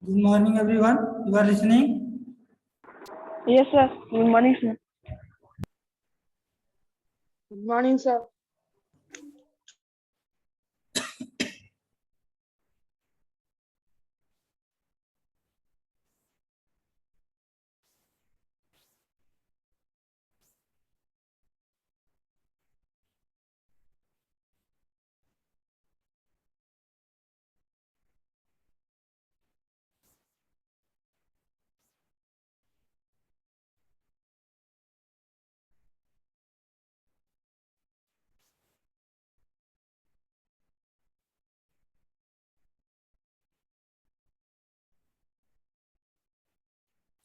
Good morning, everyone. You are listening? Yes, sir. Good morning, sir. Good morning, sir.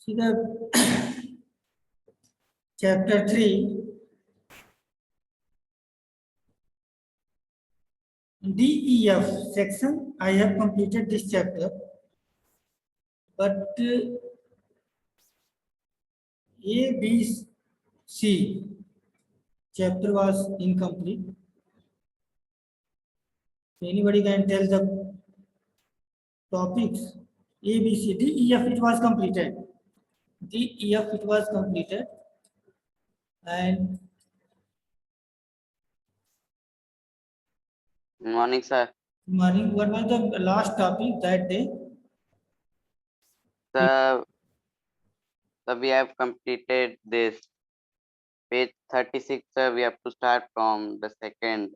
See the chapter 3, DEF section. I have completed this chapter, but A, B, C chapter was incomplete. Anybody can tell the topics? A, B, C, D, E, F, it was completed. D, E, F, it was completed. And Good morning, sir. morning, what was the last topic that day? So we have completed this page 36. Sir, we have to start from the second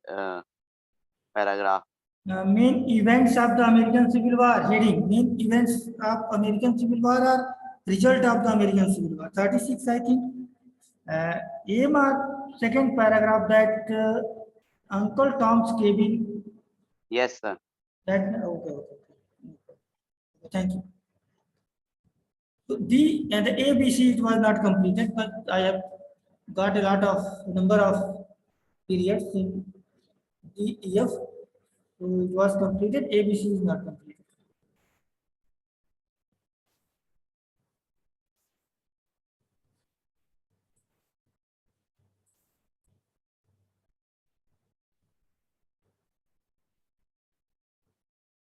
paragraph. Main events of the American Civil War. Heading: main events of American Civil War are result of the American Civil War. 36, I think. Aim or second paragraph that Uncle Tom's Cabin. Yes, sir. That okay. Thank you. So D and the ABC it was not completed, but I have got a lot of number of periods in D, E, F. So it was completed. ABC is not completed.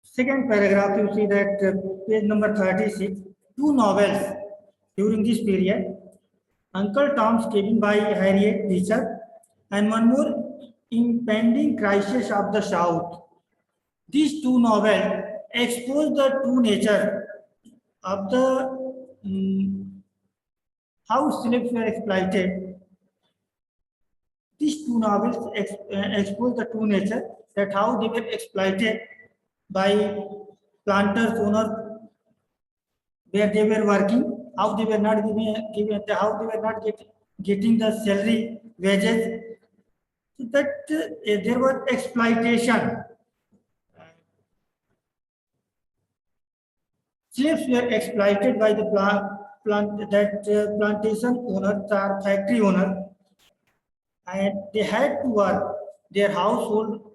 Second paragraph, you see that page number 36, two novels during this period, Uncle Tom's Cabin by Harriet Beecher, and one more, Impending Crisis of the South. These two novels expose the true nature of the how slaves were exploited. These two novels expose the true nature that how they were exploited by planters, owners, where they were working, how they were not giving how they were not getting the salary, wages. So that there was exploitation. Slaves were exploited by the plantation owners or factory owners, and they had to work their household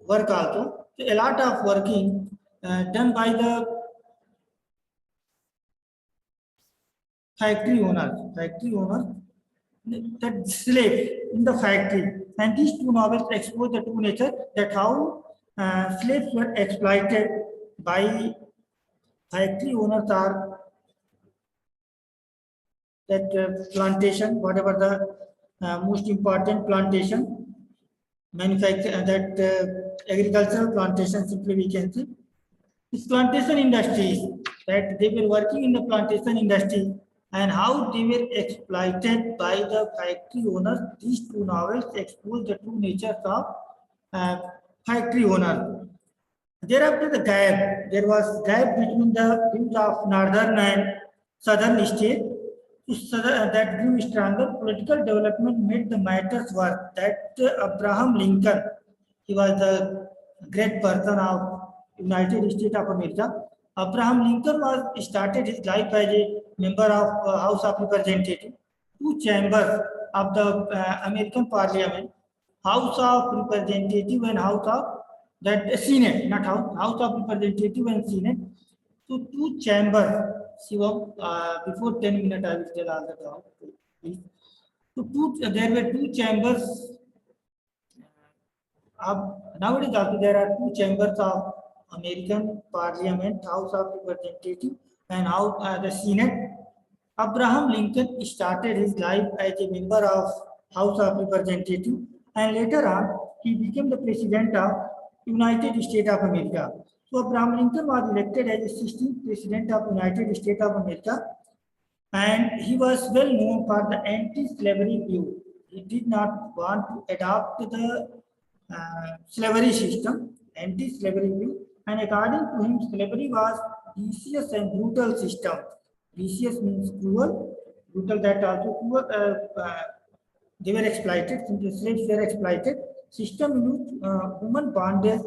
work also. So a lot of working done by the factory owners, the slave in the factory. And these two novels expose the true nature that how slaves were exploited by factory owners or that plantation, whatever the most important plantation, manufacture that agricultural plantation, simply we can say. This plantation industries that they were working in the plantation industry and how they were exploited by the factory owners. These two novels expose the true nature of factory owners. Thereafter, the gap. There was gap between the views of northern and southern states. That grew stronger. Political development made the matters worse. That Abraham Lincoln, he was the great person of United States of America. Abraham Lincoln was started his life as a member of House of Representatives, two chambers of the American Parliament, House of Representative and House of that Senate, not House of Representative and Senate. So two chambers. Shivam, before 10 minutes, I will tell all the talk, please. So there were two chambers. Nowadays also there are two chambers of American Parliament, House of Representatives, and the Senate. Abraham Lincoln started his life as a member of House of Representatives, and later on he became the President of United States of America. So Abraham Lincoln was elected as the 16th President of United States of America, and he was well known for the anti-slavery view. He did not want to adopt the slavery system, anti-slavery view, and according to him, slavery was vicious and brutal system. Vicious means cruel, brutal that also cruel. They were exploited. Since the slaves were exploited, system in which human bondage,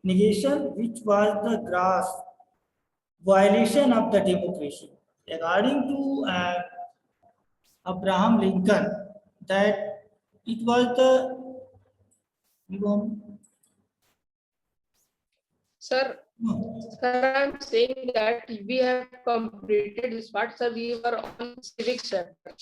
negation, which was the gross violation of the democracy. According to Abraham Lincoln, that it was the Sir, sir, I'm saying that we have completed this part. Sir, we were on civics chapter.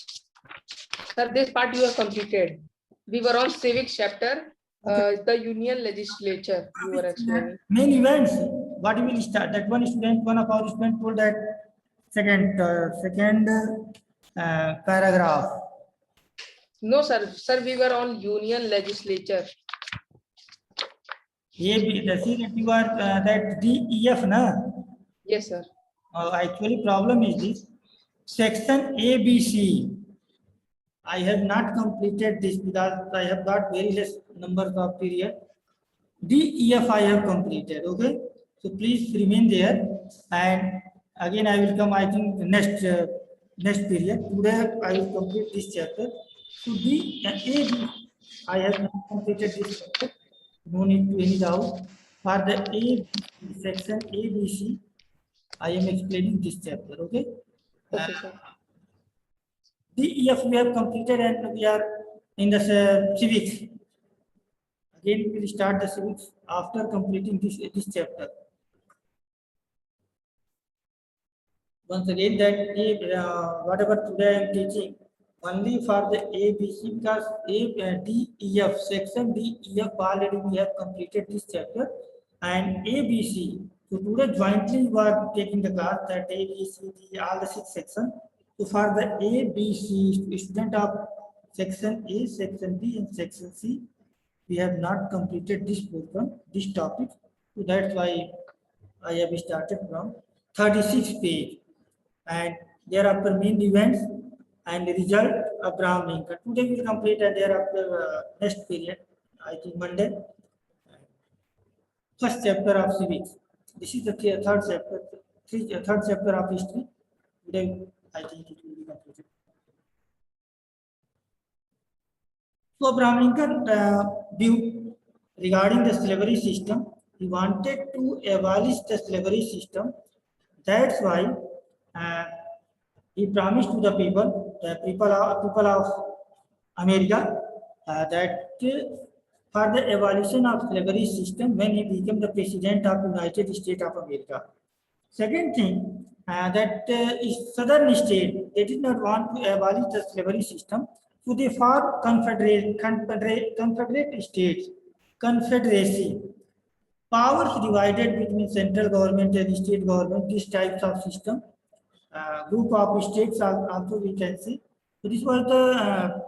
Sir, this part you have completed. We were on civics chapter, the union legislature you were explaining. main events. What we will start? That one student, one of our students told that second paragraph. No, sir. Sir, we were on union legislature. The see that you are that DEF, na? Yes, sir. Actually, problem is this section ABC. I have not completed this because I have got very less numbers of period. DEF I have completed. Okay, so please remain there, and again I will come. I think next period. Today I will complete this chapter. So AB I have not completed this chapter. No need to any doubt. For the A section ABC, I am explaining this chapter. Okay. Okay, sir. DEF we have completed and we are in the civics. Again, we will start the civics after completing this chapter. Once again, that whatever today I am teaching, only for the ABC, because DEF section DEF already we have completed this chapter, and ABC. So today jointly we are taking the class that ABC, all the 6 sections. So for the ABC, student of section A, section B, and section C, we have not completed this program, this topic. So that's why I have started from 36 page. And thereafter main events and the result of Abraham Lincoln. Today we will complete, and thereafter next period, I think Monday, first chapter of civics. This is the third chapter of history. Today I think it will be completed. So Abraham Lincoln view regarding the slavery system, he wanted to abolish the slavery system. That's why he promised to the people of America, that for the abolition of slavery system when he became the president of United States of America. Second thing, that southern state, they did not want to abolish the slavery system, so they formed confederate states, confederacy. Powers divided between central government and state government, these types of system. Group of states also we can see. So this was the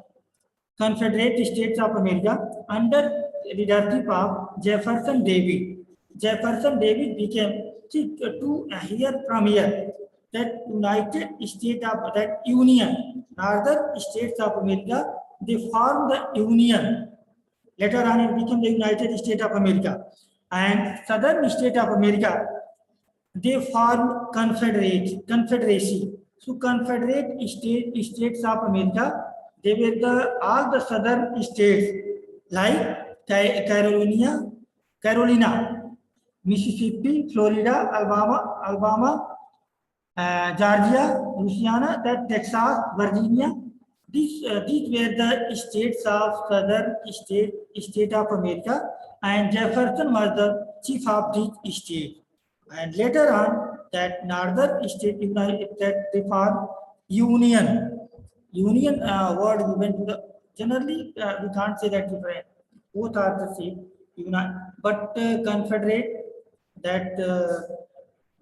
Confederate States of America under leadership of Jefferson Davis. Jefferson Davis became to hear from here that United States of that Union, Northern States of America, they formed the Union. Later on, it became the United States of America, and Southern States of America, they formed confederacy. So Confederate States of America, they were all the southern states like Carolina, Mississippi, Florida, Alabama, Georgia, Louisiana, that Texas, Virginia. These were the states of southern state of America, and Jefferson was the chief of these states. And later on, that northern state that they formed union. Union word given to the generally we can't say that different. Both are the same. But Confederate, that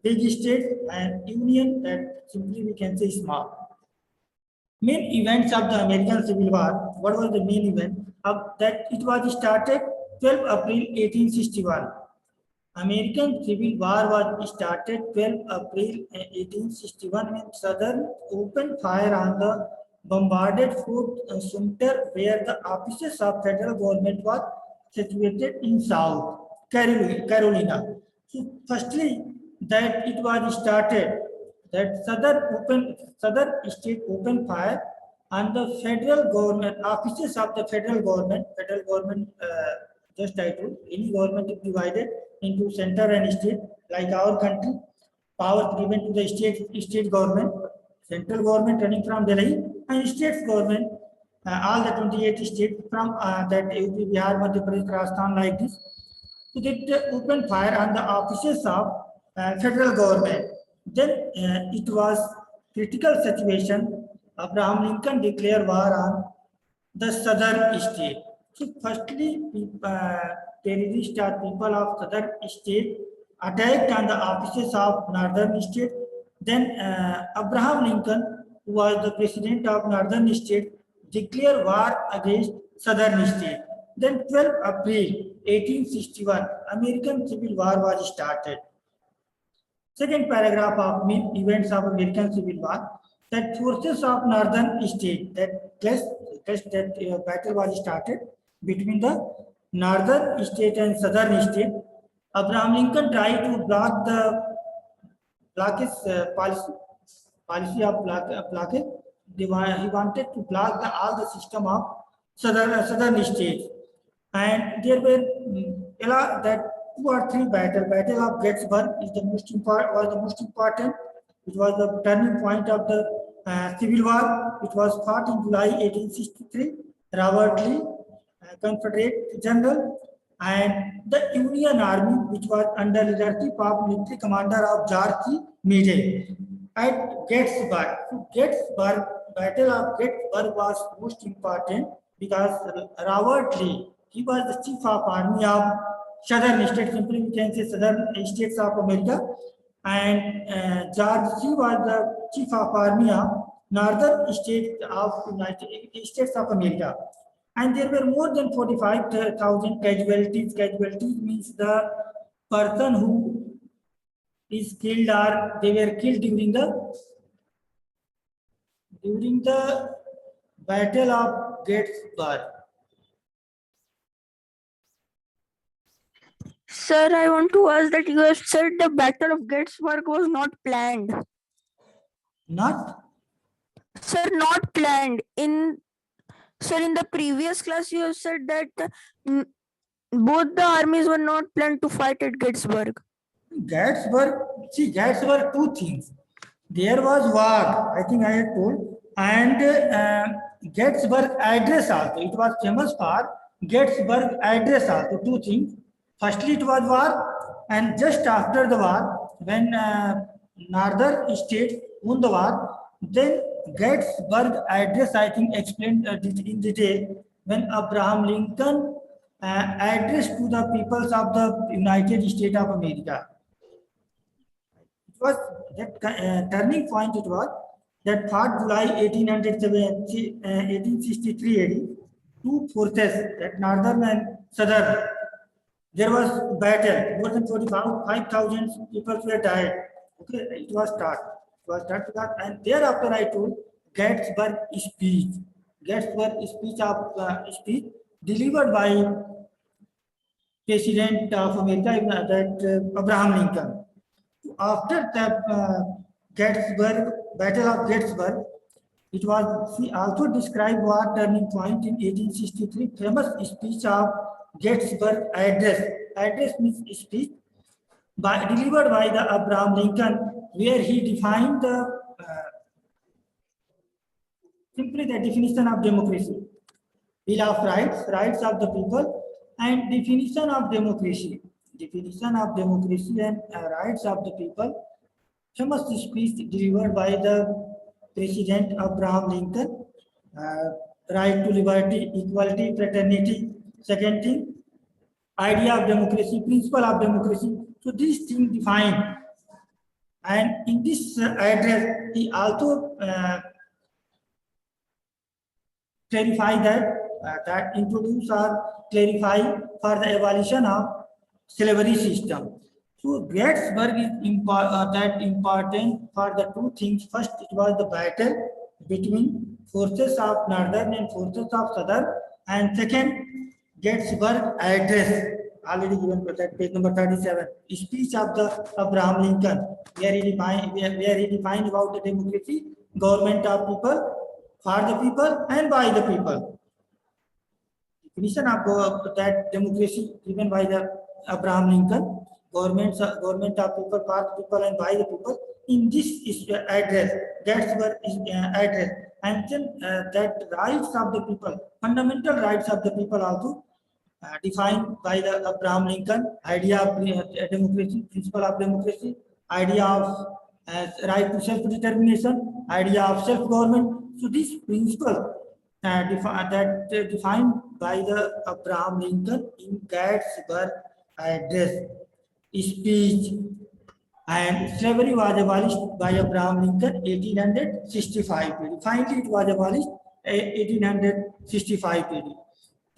big state, and union that simply we can say small. Main events of the American Civil War. What was the main event? That it was started 12 April 1861. American Civil War was started 12 April 1861 when Southern opened fire on the bombarded Fort Sumter, where the offices of federal government was situated in South Carolina. So, firstly, that it was started that Southern state opened fire on the federal government offices of the federal government. Federal government, just I told, any government is divided into center and state, like our country. Power given to the state government, central government running from Delhi, and state government, all the 28 states from that UP, Bihar, Madhya Pradesh, Rajasthan, like this. So that opened fire on the offices of federal government. Then it was critical situation. Abraham Lincoln declared war on the southern state. So firstly, terrorists or people of southern state attacked on the offices of northern state. Then Abraham Lincoln, who was the president of northern state, declared war against southern state. Then 12 April 1861, American Civil War was started. Second paragraph of main events of American Civil War, that forces of northern state, that battle was started between the northern state and southern state. Abraham Lincoln tried to block his policy of blockage. He wanted to block all the system of southern states, and there were that 2 or 3 battles. Battle of Gettysburg is the most important. It was the turning point of the Civil War. It was fought in July 1863. Robert Lee, Confederate general, and the Union Army, which was under leadership of military commander of George C. Meade at Gettysburg. So Gettysburg, Battle of Gettysburg was most important because Robert Lee, he was the chief of army of southern states, simply we can say southern states of America, and George C. was the chief of army of northern states of United States of America. And there were more than 45,000 casualties. Casualties means the person who is killed or they were killed during the Battle of Gettysburg. Sir, I want to ask that you have said the Battle of Gettysburg was not planned. Not? Sir, not planned. Sir, in the previous class, you have said that both the armies were not planned to fight at Gettysburg. Gettysburg, see, Gettysburg, 2 things. There was war, I think I had told, and Gettysburg Address also. It was famous for Gettysburg Address also. 2 things. Firstly, it was war, and just after the war, when northern states won the war, then Gettysburg Address, I think, explained in detail when Abraham Lincoln addressed to the peoples of the United States of America. It was that turning point. It was that fought July 1863 AD. 2 forces, that northern and southern. There was battle. More than 45,000 people were died. Okay, it was start. And thereafter I told Gettysburg speech. Gettysburg speech delivered by President of America, that Abraham Lincoln. After the Battle of Gettysburg, it was also described war turning point in 1863. Famous speech of Gettysburg Address. Address means speech delivered by the Abraham Lincoln, where he defined simply the definition of democracy, Bill of Rights, rights of the people, and definition of democracy and rights of the people. Famous speech delivered by the President Abraham Lincoln. Right to liberty, equality, fraternity. Second thing, idea of democracy, principle of democracy. So these things defined. And in this address, he also clarify that introduce or clarify for the abolition of slavery system. So Gettysburg is that important for the two things. First, it was the battle between forces of northern and forces of southern, and second, Gettysburg address already given to that page number 37, speech of the Abraham Lincoln, where he defined about the democracy, government of people, for the people and by the people. Definition of that democracy given by the Abraham Lincoln, government of people, for the people and by the people. In this is address, Gettysburg is address, and then that rights of the people, fundamental rights of the people also defined by the Abraham Lincoln, idea of democracy, principle of democracy, idea of right to self-determination, idea of self-government. So this principle defined by the Abraham Lincoln in Gettysburg address, speech, and slavery was abolished by Abraham Lincoln 1865. Finally, it was abolished 1865.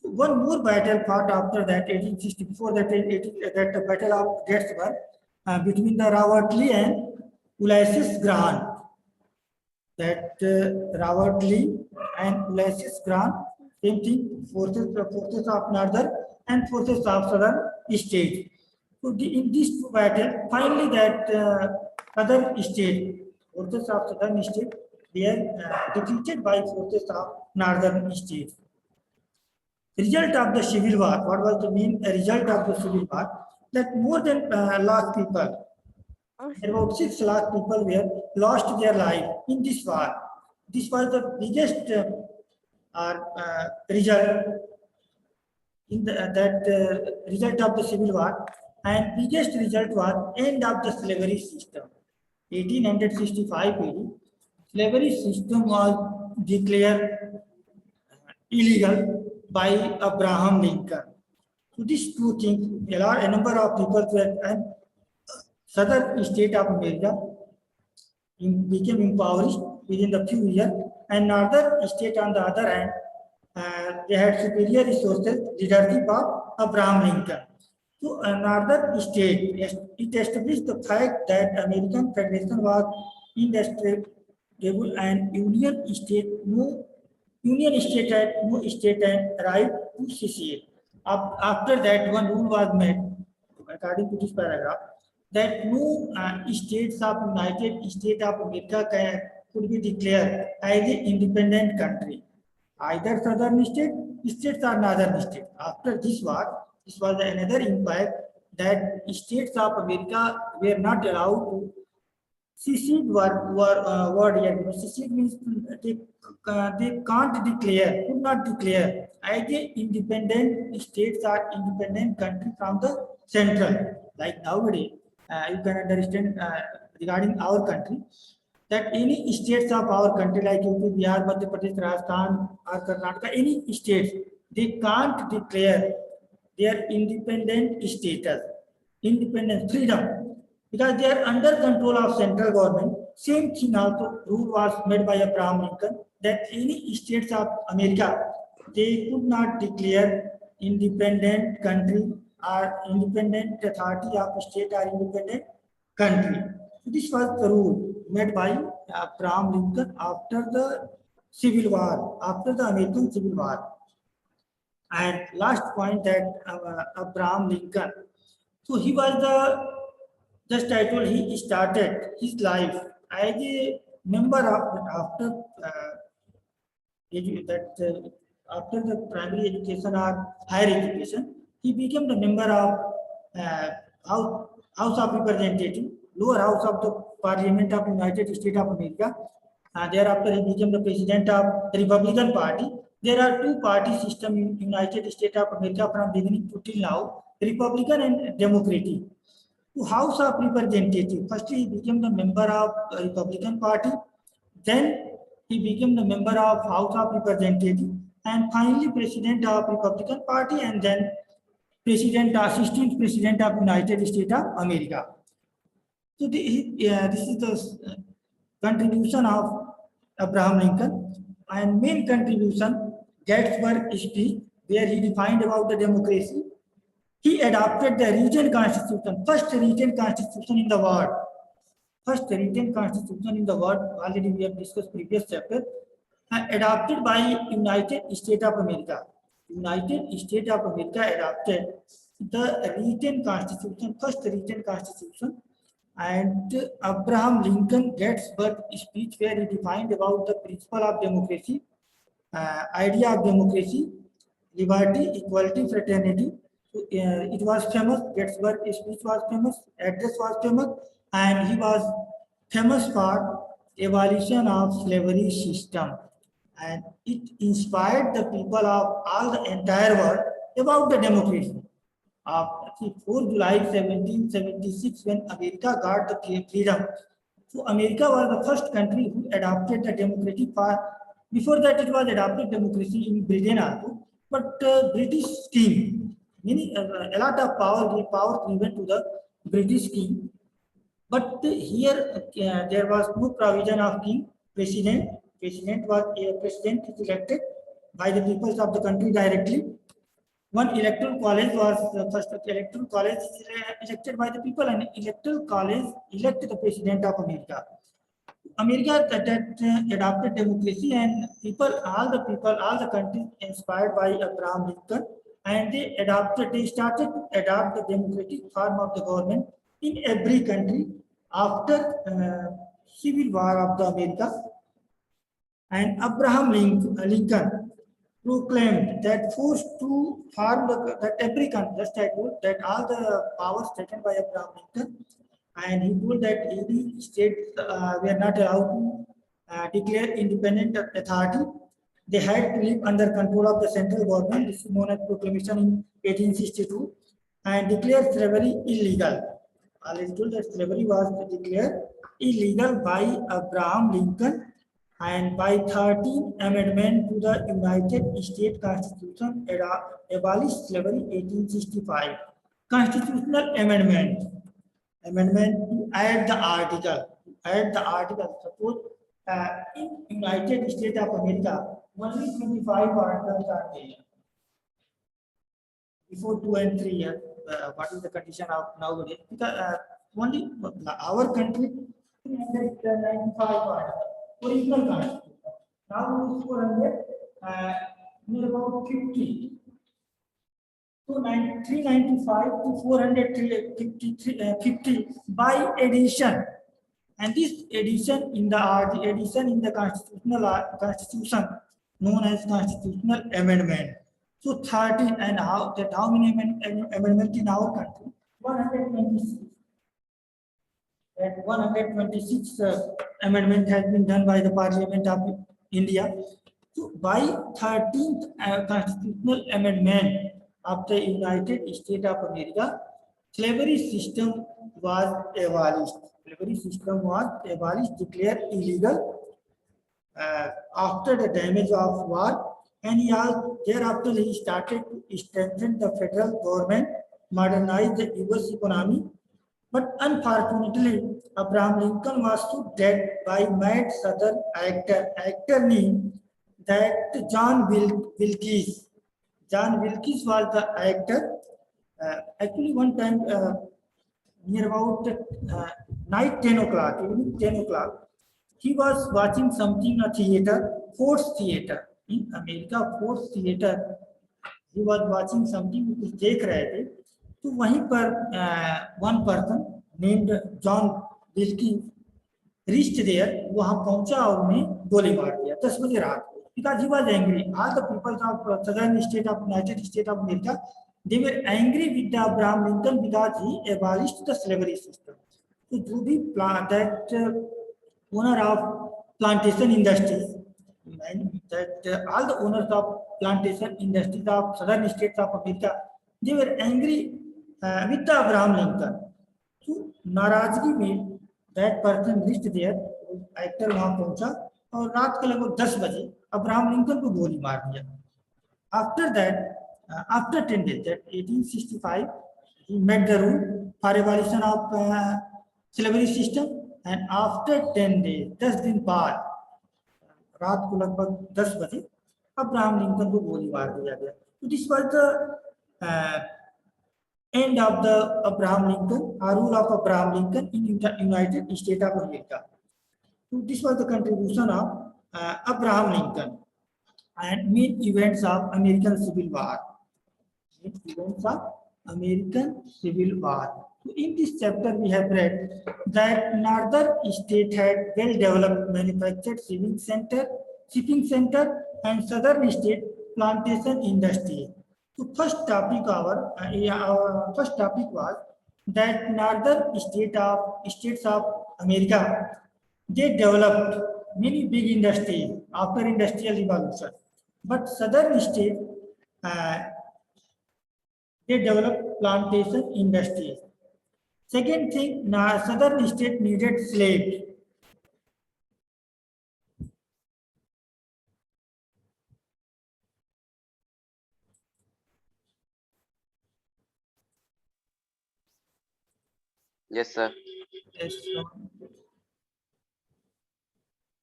One more battle fought after that, 1864, that the Battle of Gettysburg between the Robert Lee and Ulysses Grant. That Robert Lee and Ulysses Grant, same thing, forces of northern and forces of southern states. So in these two battles, finally that southern state, forces of southern state, they are defeated by forces of northern states. Result of the Civil War, what was the main result of the Civil War? That more than lakh people, about 6 lakh people were lost their life in this war. This was the biggest result in that result of the Civil War, and biggest result was end of the slavery system. 1865 AD, slavery system was declared illegal by Abraham Lincoln. So these two things, a number of people were, and southern state of America became impoverished within the few years, and northern state on the other hand, they had superior resources, leadership of Abraham Lincoln. So northern state, it established the fact that American Federation was indestructible and Union state had no state and right to secede. After that, one rule was made, according to this paragraph, that no states of United States of America could be declared as an independent country, either southern states or northern states. After this war, this was another impact that states of America were not allowed to secede. Word here. Secede means they can't declare, could not declare as a independent states or independent country from the central. Like nowadays, you can understand regarding our country that any states of our country like UP, Bihar, Madhya Pradesh, Rajasthan or Karnataka, any states, they can't declare their independent status, independent freedom, because they are under control of central government. Same thing also rule was made by Abraham Lincoln that any states of America, they could not declare independent country or independent authority of state or independent country. This was the rule made by Abraham Lincoln after the Civil War, after the American Civil War. And last point that Abraham Lincoln, so he was just I told he started his life as a member of after the primary education or higher education, he became the member of House of Representatives, lower house of the Parliament of United States of America. Thereafter, he became the president of the Republican Party. There are two party system in United States of America from beginning to till now, Republican and Democratic. To House of Representatives, firstly he became the member of Republican Party, then he became the member of House of Representatives, and finally president of Republican Party, and then president, 16th president of United States of America. So this is the contribution of Abraham Lincoln, and main contribution, Gettysburg Speech, where he defined about the democracy. He adopted the written constitution, first written constitution in the world. First written constitution in the world, already we have discussed previous chapter, adopted by United States of America. United States of America adopted the written constitution, first written constitution, and Abraham Lincoln Gettysburg Speech, where he defined about the principle of democracy, idea of democracy, liberty, equality, fraternity. So, it was famous. Gettysburg speech was famous. Address was famous, and he was famous for abolition of slavery system, and it inspired the people of all the entire world about the democracy. 4 July 1776, when America got the freedom. So America was the first country who adopted the democratic power. Before that, it was adopted democracy in Britain also, but British scheme, meaning a lot of power given to the British king. But here there was no provision of king, president. President is elected by the peoples of the country directly. One electoral college was the first electoral college elected by the people, and electoral college elected the president of America. America that adopted democracy, and all the countries inspired by Abraham Lincoln, and they started to adopt the democratic form of the government in every country after Civil War of the America. And Abraham Lincoln proclaimed that forced to form that every country, just I told that all the powers taken by Abraham Lincoln, and he told that any state were not allowed to declare independent authority. They had to live under control of the central government. This is known as proclamation in 1862, and declared slavery illegal. I was told that slavery was declared illegal by Abraham Lincoln, and by 13th Amendment to the United States Constitution abolished slavery 1865. Constitutional amendment to add the article. Suppose in United States of America, only 25 articles are there. Before 2 and 3 years, what is the condition of nowadays? Because only our country 395 articles. Original constitution. Now it is 400, near about 50. So 395 to 450 by addition, and this addition in the constitution known as constitutional amendment. So 13, and how many amendments in our country? 126. That 126 amendment has been done by the Parliament of India. So by 13th constitutional amendment of the United States of America, slavery system was abolished. Declared illegal after the damage of war, and thereafter he started to strengthen the federal government, modernize the US economy. But unfortunately, Abraham Lincoln was so dead by mad Southern actor named that John Wilkes. John Wilkes was the actor. Actually, one time near about night 10 o'clock, evening 10 o'clock, he was watching something, a theater, Ford's Theater in America. Ford's Theater. He was watching something, कुछ देख रहे थे. तो वहीं पर one person named John Wilkes reached there. वहां पहुंचा और उन्हें गोली मार दिया 10 बजे रात को. Because he was angry. All the people of southern state of United States of America, they were angry with the Abraham Lincoln because he abolished the slavery system. So जो भी that owner of plantation industries, that all the owners of plantation industries of southern states of America, they were angry with the Abraham Lincoln. So नाराजगी में that person reached there, actor वहां पहुंचा और रात के लगभग 10 बजे अब्राहम लिंकन को गोली मार दिया. After that, after 10 days, that 1865, he made the rule for abolition of slavery system, and after 10 days, 10 दिन बाद, रात को लगभग 10 बजे अब्राहम लिंकन को गोली मार दिया गया. So this was the end of the Abraham Lincoln, rule of Abraham Lincoln in the United States of America. So this was the contribution of Abraham Lincoln and main events of American Civil War. Main events of American Civil War. So in this chapter, we have read that northern state had well-developed manufactured shipping center, and southern state plantation industry. So first topic our first topic was that northern states of America, they developed many big industries after industrial revolution, but southern states they developed plantation industries. Second thing, southern state needed slaves. Yes, sir. Yes,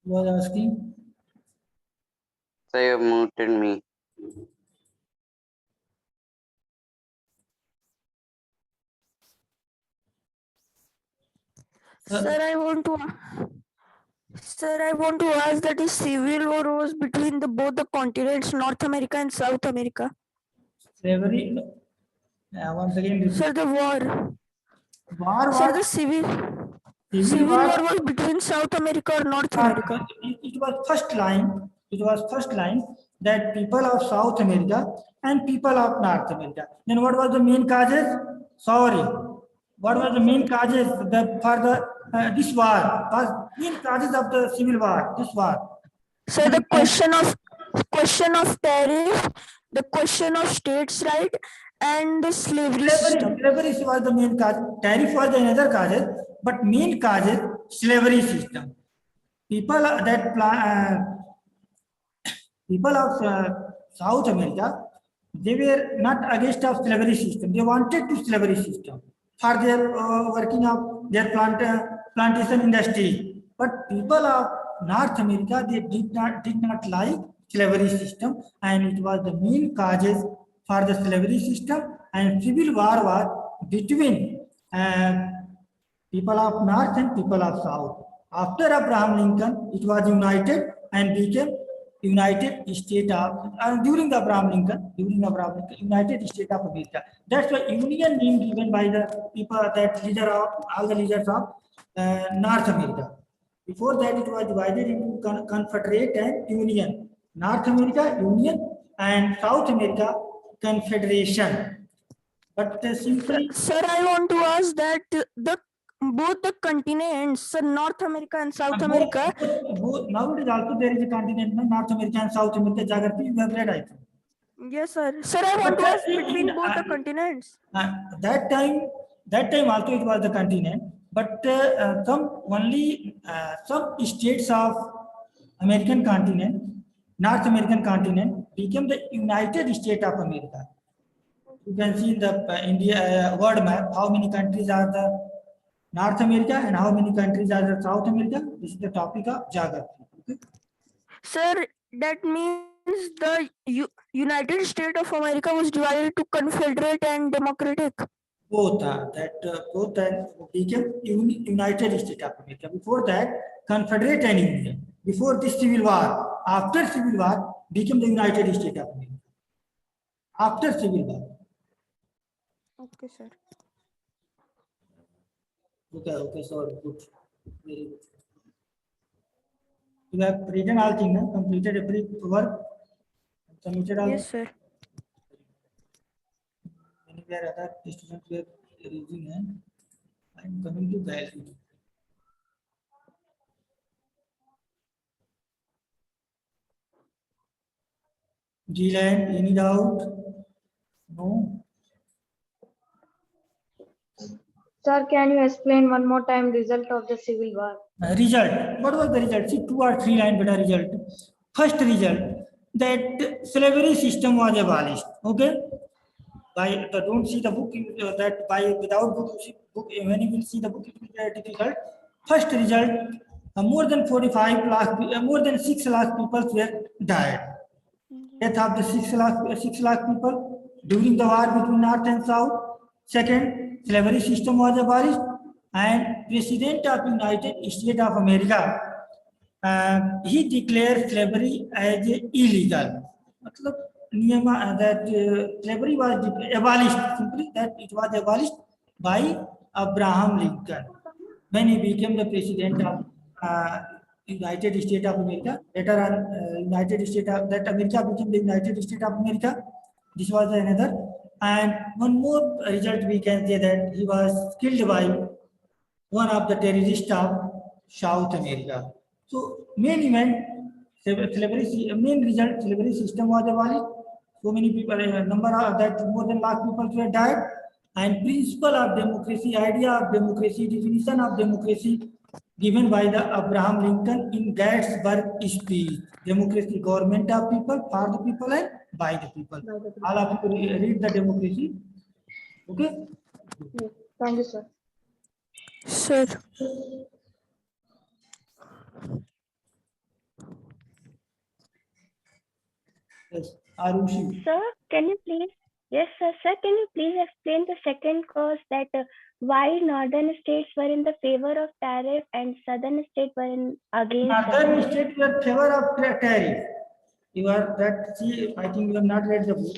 was asking. Sir, you muted me. Sir, I want to ask that the civil war was between both the continents, North America and South America. Slavery. Once again, repeat. Sir, the war. War Sir, was the civil war was between South America or North America. It was first line. It was first line that people of South America and people of North America. Then what was the main causes? Sorry, what was the main causes for this war? Was main causes of the civil war? This war. So the question of tariff, the question of states' right, and the slavery system. Slavery was the main cause. Tariff was the another cause, but main cause is slavery system. People of South America, they were not against of slavery system. They wanted to slavery system for their working of their plantation industry. But people of North America, they did not like slavery system, and it was the main causes for the slavery system, and civil war was between people of North and people of South. After Abraham Lincoln, it was united and became United States of during Abraham Lincoln, United States of America. That's why union name given by the people that leader of all the leaders of North America. Before that, it was divided into Confederate and Union. North America Union and South America Confederation. But simply, Sir, I want to ask that both the continents, North America and South America. Nowadays also there is a continent, North America and South America. Jagrati, you have read, I think. Yes, sir. Sir, I want to ask between both the continents. That time also it was the continent, but some states of American continent, North American continent, became the United States of America. You can see in the India world map how many countries are the North America and how many countries are the South America. This is the topic of geography. Okay? Sir, that means the United States of America was divided to Confederate and Democratic. Both became United States of America. Before that, Confederate and Union. Before this Civil War, after Civil War, became the United States of America. After Civil War. Okay, sir. Okay, so good. Very good. You have written all things, completed every work, submitted all. Yes, sir. Anywhere other students were raising hand. I am coming to gallery. G-Land, any doubt? No. Sir, can you explain one more time result of the civil war? Result. What was the result? See, 2 or 3 line beta result. First result, that slavery system was abolished. Okay, don't see the book, that by without book, when you will see the book it will be very difficult. First result, more than 45 lakh, more than 6 lakh people were died. Death of the 6 lakh people during the war between North and South. Second, slavery system was abolished, and President of United States of America, he declared slavery as illegal. मतलब नियम that slavery was abolished, simply that it was abolished by Abraham Lincoln when he became the president of United States of America. Later on, United States of that America became the United States of America. This was another. And one more result we can say that he was killed by one of the terrorists of South America. So main event, slavery, main result, slavery system was abolished. So many people, number of that more than lakh people were died. And principle of democracy, idea of democracy, definition of democracy given by the Abraham Lincoln in Gettysburg speech. Democracy, government of people, for the people and by the people. All of you read the democracy. Okay. Yes. Thank you, sir. Sir. Yes. Arushi. Sir, can you please? Yes, sir. Sir, can you please explain the second cause that why northern states were in the favor of tariff and southern states were in against? Northern states were in favor of tariff. You are that. See, I think you have not read the book.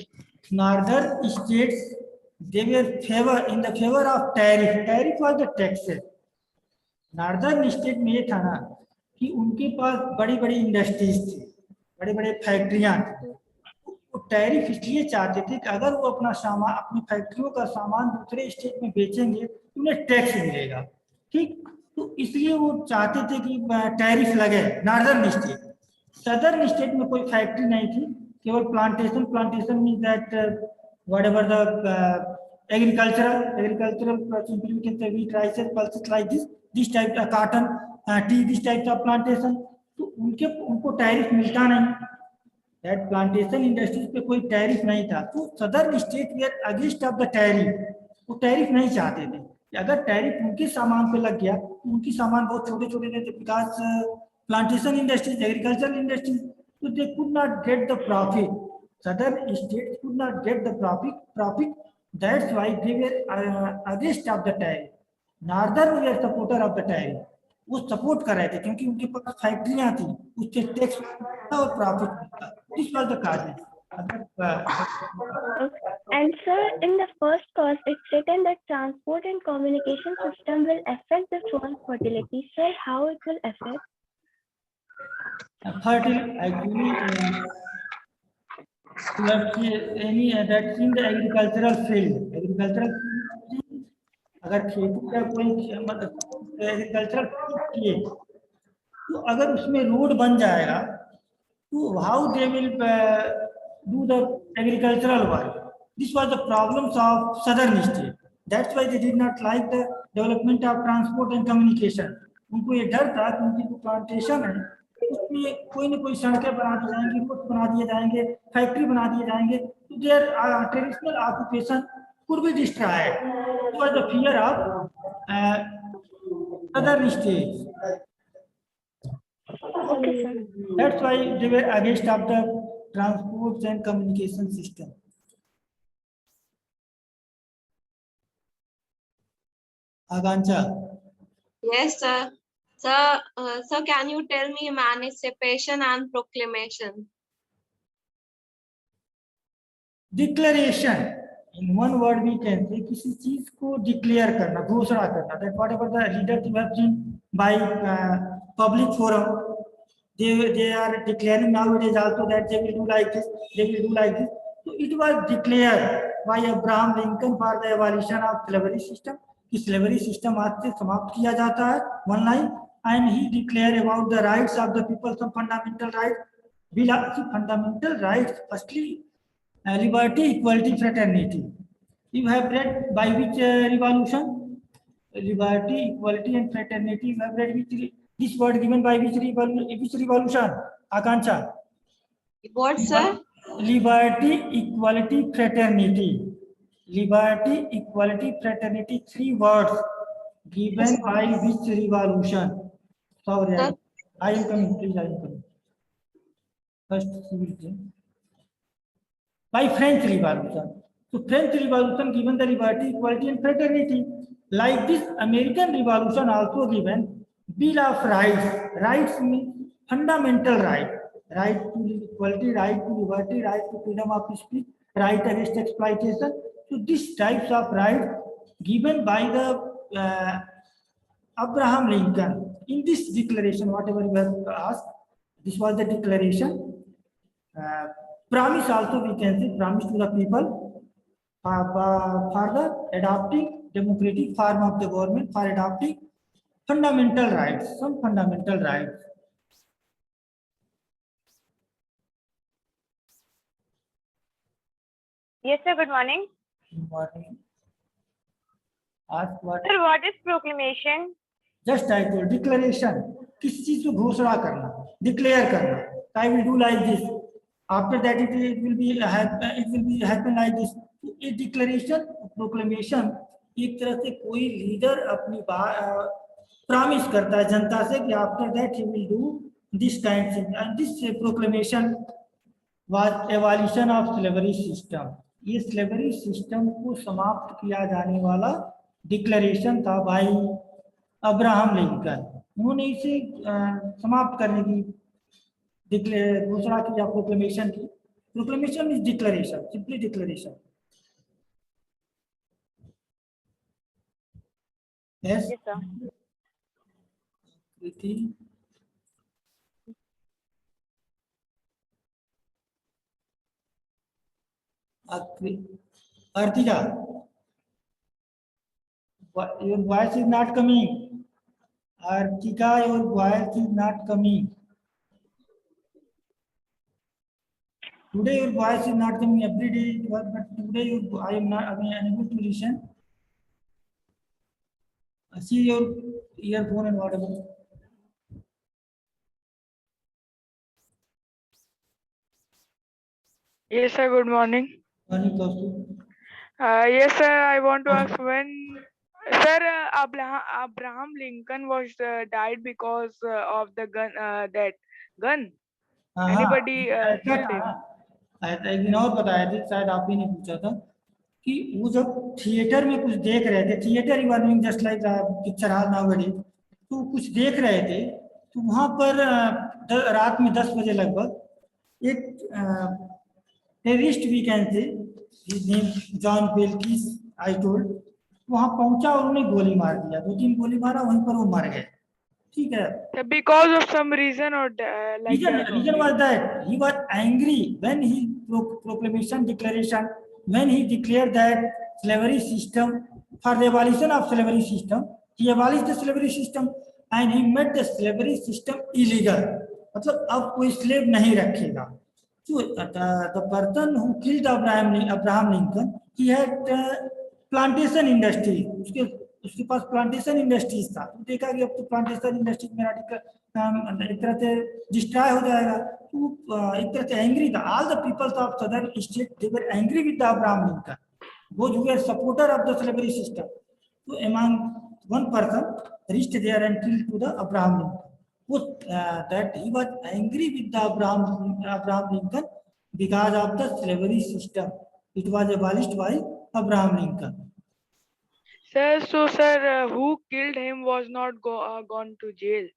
Northern states, they were in the favor of tariff. Tariff was the taxes. Northern state में ये था ना कि उनके पास बड़ी बड़ी industries थी, बड़े बड़े फैक्ट्रियां थी. वो टैरिफ इसलिए चाहते थे कि अगर वो अपना सामान, अपनी फैक्ट्रियों का सामान दूसरे स्टेट में बेचेंगे तो उन्हें टैक्स मिलेगा. ठीक, तो इसलिए वो चाहते थे कि टैरिफ लगे नॉर्दर्न स्टेट. सदर्न स्टेट में कोई फैक्ट्री नहीं थी, केवल plantation mean that whatever the agricultural simply we can say wheat, rices, pulses like this type of cotton, tea, this type of plantation. तो उनको टैरिफ मिलता नहीं. That plantation industries पे कोई टैरिफ नहीं था. तो southern state were against of the tariff. वो टैरिफ नहीं चाहते थे. अगर टैरिफ उनके सामान पे लग गया तो उनकी सामान बहुत छोटे छोटे थे, because plantation industries, agricultural industries, तो they could not get the profit. Southern states could not get the profit. That's why they were against of the tariff. Northern were supporter of the tariff. वो support कर रहे थे क्योंकि उनके पास फैक्ट्रियां थी, उससे टैक्स और प्रॉफिट मिलता. This was the cause. And sir, in the first cause, it's written that transport and communication system will affect the soil fertility. Sir, how it will affect? Fertile actually. Any that's in the agricultural field. अगर खेती का कोई agricultural किए तो अगर उसमें road बन जाएगा तो how they will do the agricultural work. This was the problems of southern state. That's why they did not like the development of transport and communication. उनको ये डर था कि उनकी जो प्लांटेशन है उसमें कोई ना कोई सड़कें बना दी जाएंगी, रोड बना दिए जाएंगे, फैक्ट्री बना दिए जाएंगे, तो there traditional occupation could be destroyed. It was the fear of other states. Okay, sir. That's why they were against of the transport and communication system. Akanksha. Yes, sir. Sir, can you tell me emancipation and proclamation? Declaration. In one word we can say किसी चीज को declare करना, घोषणा करना. That whatever the leaders you have seen by public forum, they are declaring nowadays also that they will do like this, they will do like this. So it was declared by Abraham Lincoln for the abolition of slavery system. कि slavery system आज से समाप्त किया जाता है, one line. And he declared about the rights of the people, some fundamental rights. Fundamental rights, firstly, liberty, equality, fraternity. You have read by which revolution? Liberty, equality, and fraternity. You have read which this word given by which revolution? Akanksha. What, sir? Liberty, equality, fraternity. Liberty, equality, fraternity, 3 words given by which revolution? Sorry, Sir? I am coming, please, I am coming. First, civil thing. By French Revolution. So French Revolution given the liberty, equality, and fraternity. Like this, American Revolution also given Bill of Rights. Rights means fundamental right. Right to equality, right to liberty, right to freedom of speech, right against exploitation. So these types of rights given by the Abraham Lincoln. In this declaration, whatever you have asked, this was the declaration. Promise also we can say, promise to the people for the adopting democratic form of the government, for adopting fundamental rights, some fundamental rights. Yes, sir. Good morning. Good morning. Ask what? Sir, what is proclamation? Just I told declaration. किस चीज को घोषणा करना, declare करना. I will do like this. After that it will be happen like this. A declaration, proclamation एक तरह से कोई लीडर अपनी प्रॉमिस करता है जनता से कि after that he will do this kind thing and this proclamation was evolution of slavery system. ये स्लेवरी सिस्टम को समाप्त किया जाने वाला डिक्लेरेशन था बाय अब्राहम लिंकन. उन्होंने इसे समाप्त करने की घोषणा की या प्रोक्लेमेशन की. Proclamation is declaration, simply declaration. Yes. Yes, sir. Kriti. Artika, your voice is not coming. Artika, your voice is not coming. Today your voice is not coming. Every day it was, but today I am unable to listen. See your earphone and whatever. Yes, sir. Good morning. Morning, Kaustuv. Yes, sir. I want to ask when, sir, Abraham Lincoln was died because of the gun. That gun. Anybody? Killed him? एक दिन और बताया था, शायद आप ही ने पूछा था कि वो जब थिएटर में कुछ देख रहे थे, theatre evening just like picture hall nowadays, तो कुछ देख रहे थे, तो वहां पर रात में 10 बजे लगभग एक terrorist we can say his name John Belkis I told, वहां पहुंचा और उन्हें गोली मार दिया. 2-3 गोली मारा, वहीं पर वो मर गए. ठीक है. Because of some reason or like reason was that he was angry when he proclamation declaration, when he declared that slavery system, for the abolition of slavery system, he abolished the slavery system and he made the slavery system illegal. मतलब अब कोई slave नहीं रखेगा. So the person who killed Abraham Lincoln, he had plantation industry. उसके पास plantation industries था. तो देखा कि अब तो प्लांटेशन इंडस्ट्री मेरा एक तरह से डिस्ट्रॉय हो जाएगा. तो एक तरह से एंग्री था. All the peoples of southern state they were angry with the Abraham Lincoln, those who were supporter of the slavery system. So among one person reached there and killed to the Abraham Lincoln. That he was angry with the Abraham Lincoln because of the slavery system. It was abolished by Abraham Lincoln. Sir, so sir, who killed him was not gone to jail.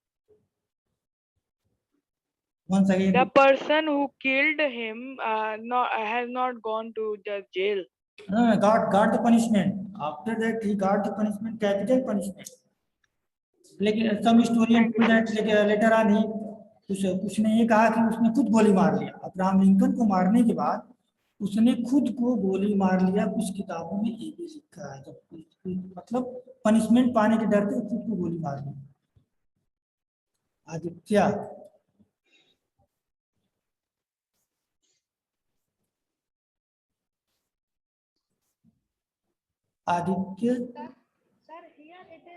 Once again, The person who killed him has not gone to the jail. no, got the punishment. After that, he got the punishment, capital punishment. लेकिन some historian told that later on he कुछ ने ये कहा कि उसने खुद गोली मार लिया. अब्राहम लिंकन को मारने के बाद उसने खुद को गोली मार लिया. कुछ किताबों में ये भी लिखा है, जब मतलब पनिशमेंट पाने के डर से खुद को गोली मार लिया. Aditya,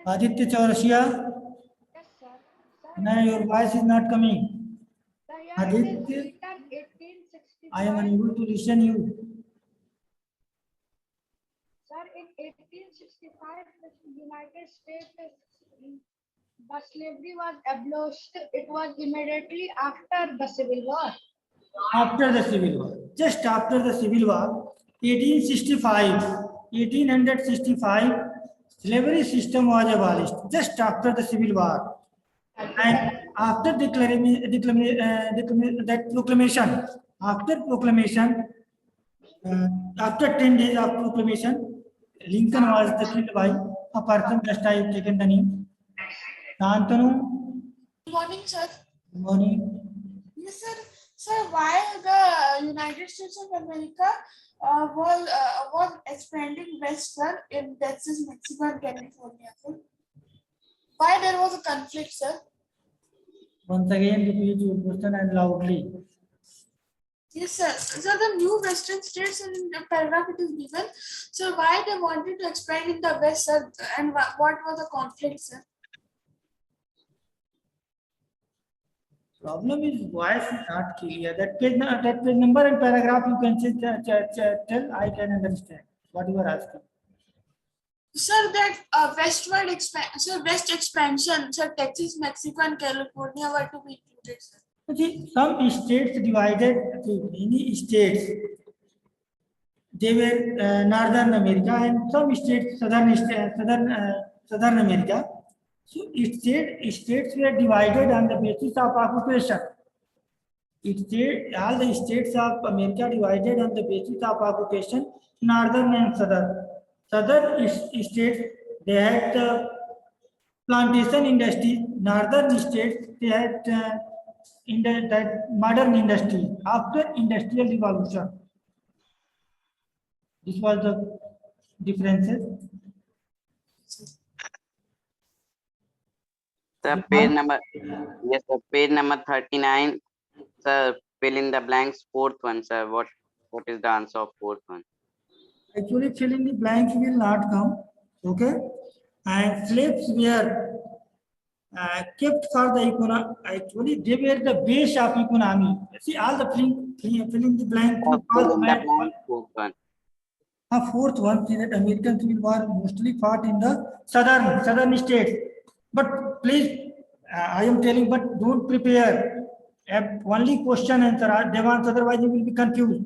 Aditya Chaurasia. No, your voice is not coming. Aditya. I am unable to listen you. Sir, in 1865, the United States, the slavery was abolished. It was immediately after the Civil War. After the Civil War, just after the Civil War, 1865, slavery system was abolished. Just after the Civil War, and after that proclamation, after 10 days of proclamation, Lincoln was killed by a person. Just I have taken the name. Shantanu. Good morning, sir. Good morning. Yes, sir. Sir, why the United States of America was expanding westward in Texas, Mexico, and California? Sir? Why there was a conflict, sir? Once again, repeat your question and loudly. Yes, sir. So the new western states in the paragraph it is given. So why they wanted to expand in the west, sir, and what was the conflict, sir? Problem is voice is not clear. That page number and paragraph you can tell. I can understand what you are asking. Sir, that westward west expansion, sir, Texas, Mexico, and California were to be included, sir. See, some states divided. Many states they were Northern America, and some states Southern America. So states were divided on the basis of occupation. All the states of America divided on the basis of occupation, northern and southern. Southern states they had plantation industry. Northern states they had that modern industry after industrial revolution. This was the differences. The page number, yes, sir, page number 39. Sir, fill in the blanks. Fourth one, sir. What is the answer of fourth one? Actually, fill in the blank will not come. Okay, and slaves were kept for the economy. Actually, they were the base of economy. See, all the fill in the blank. Fill in the blank. Fourth one. Fourth one, see that American Civil War mostly fought in the southern states. But please, I am telling, but don't prepare only question answer. Devans, otherwise you will be confused.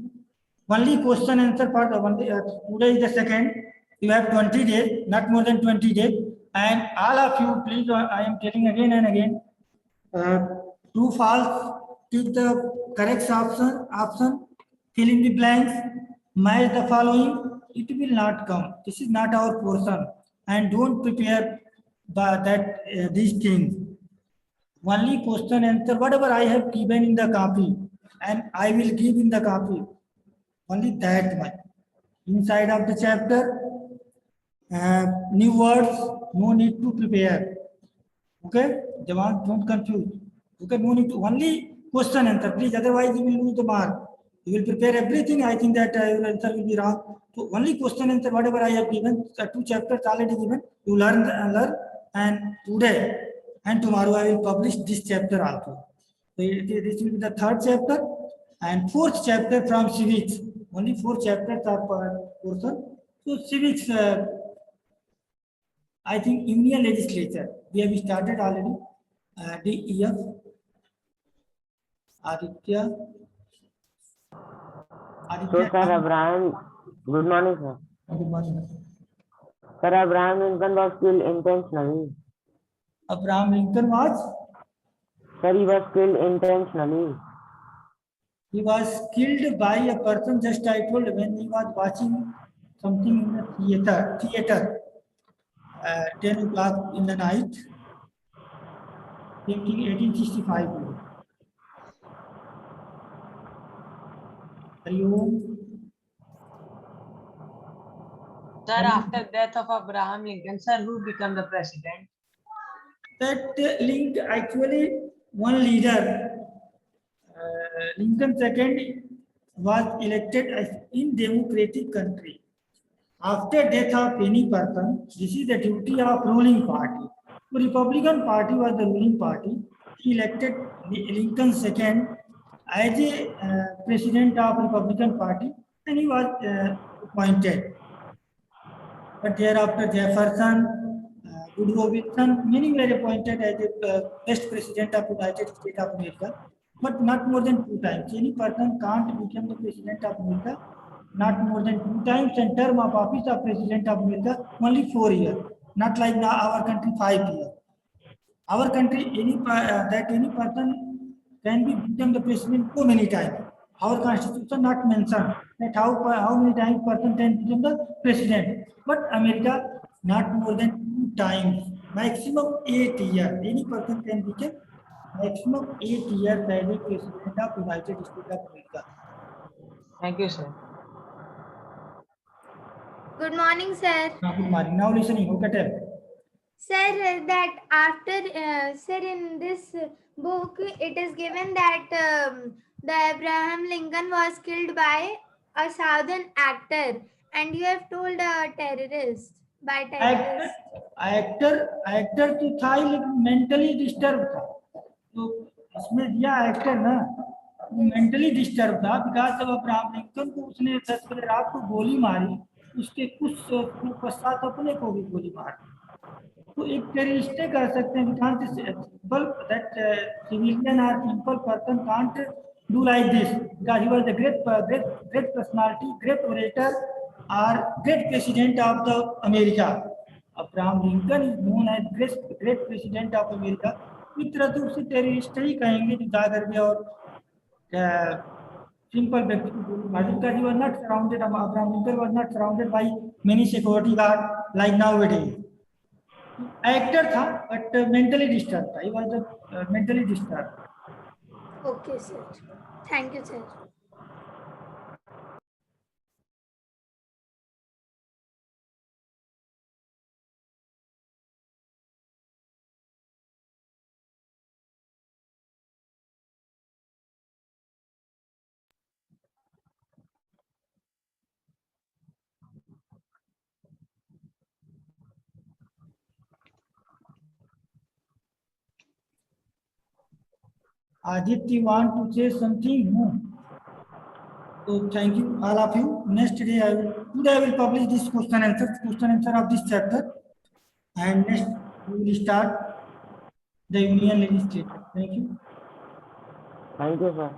Only question answer for the one. Today is the second. You have 20 days, not more than 20 days. And all of you, please, I am telling again and again. True, false. Take the correct option. Fill in the blanks. Match the following. It will not come. This is not our portion. And don't prepare these things. Only question answer, whatever I have given in the copy, and I will give in the copy. Only that much. Inside of the chapter, new words, no need to prepare. Okay, don't confuse. Okay, no need to, only question answer, please. Otherwise, you will lose the mark. You will prepare everything. I think that your answer will be wrong. So only question answer, whatever I have given, 2 chapters already given. You learn, and today and tomorrow I will publish this chapter also. So this will be the 3rd chapter and 4th chapter from civics. Only 4 chapters are portion. So civics, I think Union legislature we have started already. DEF, Aditya. So sir, Abraham, good morning, sir. Good morning. Sir, Abraham Lincoln was killed intentionally. Abraham Lincoln was? Sir, he was killed intentionally. He was killed by a person, just I told, when he was watching something in the theater, 10 o'clock in the night, 1865. Are you? Sir, after death of Abraham Lincoln, sir, who became the president? That link actually one leader, Lincoln II, was elected as in democratic country. After death of any person, this is the duty of ruling party. The Republican Party was the ruling party. He elected Lincoln II as a president of Republican Party, and he was appointed. But thereafter Jefferson, Woodrow Wilson, many were appointed as the best president of United States of America, but not more than 2 times. Any person can't become the president of America not more than 2 times, and term of office of president of America only 4 years. Not like now our country 5 years. Our country, any person can be become the president so many times. Our constitution not mentioned that how many times person can become the president. But America not more than 2 times, maximum 8 years. Any person can become maximum 8 years as a president of United States of America. Thank you, sir. Good morning, sir. Good morning. Now listening. Okay, tell. Sir, that after, sir, in this book, it is given that the Abraham Lincoln was killed by a Southern actor, and you have told a terrorist by terrorist. Actor तो था ही, लेकिन mentally disturb था, तो इसमें दिया actor ना mentally disturb था। Because जब अब्राहम लिंकन को उसने 10 बजे रात को गोली मारी, उसके कुछ पश्चात अपने को भी गोली मारी, तो एक टेररिस्ट कर सकते हैं। सिविलियन और simple person can't do like this, because he was the great personality, great orator or great president of the America. Abraham Lincoln is known as great president of America. इस तरह से उसे terrorist ही कहेंगे जो जा करके और सिंपल व्यक्ति को गोली मार दी, because he was not surrounded, Abraham Lincoln was not surrounded by many security guard like nowadays. Actor था बट मेंटली डिस्टर्ब था, he was mentally disturbed. Okay, sir. Thank you, sir. Aditya, want to say something? No. So thank you, all of you. Next day today I will publish this question answer of this chapter, and next we will start the union legislature. Thank you. Thank you, sir.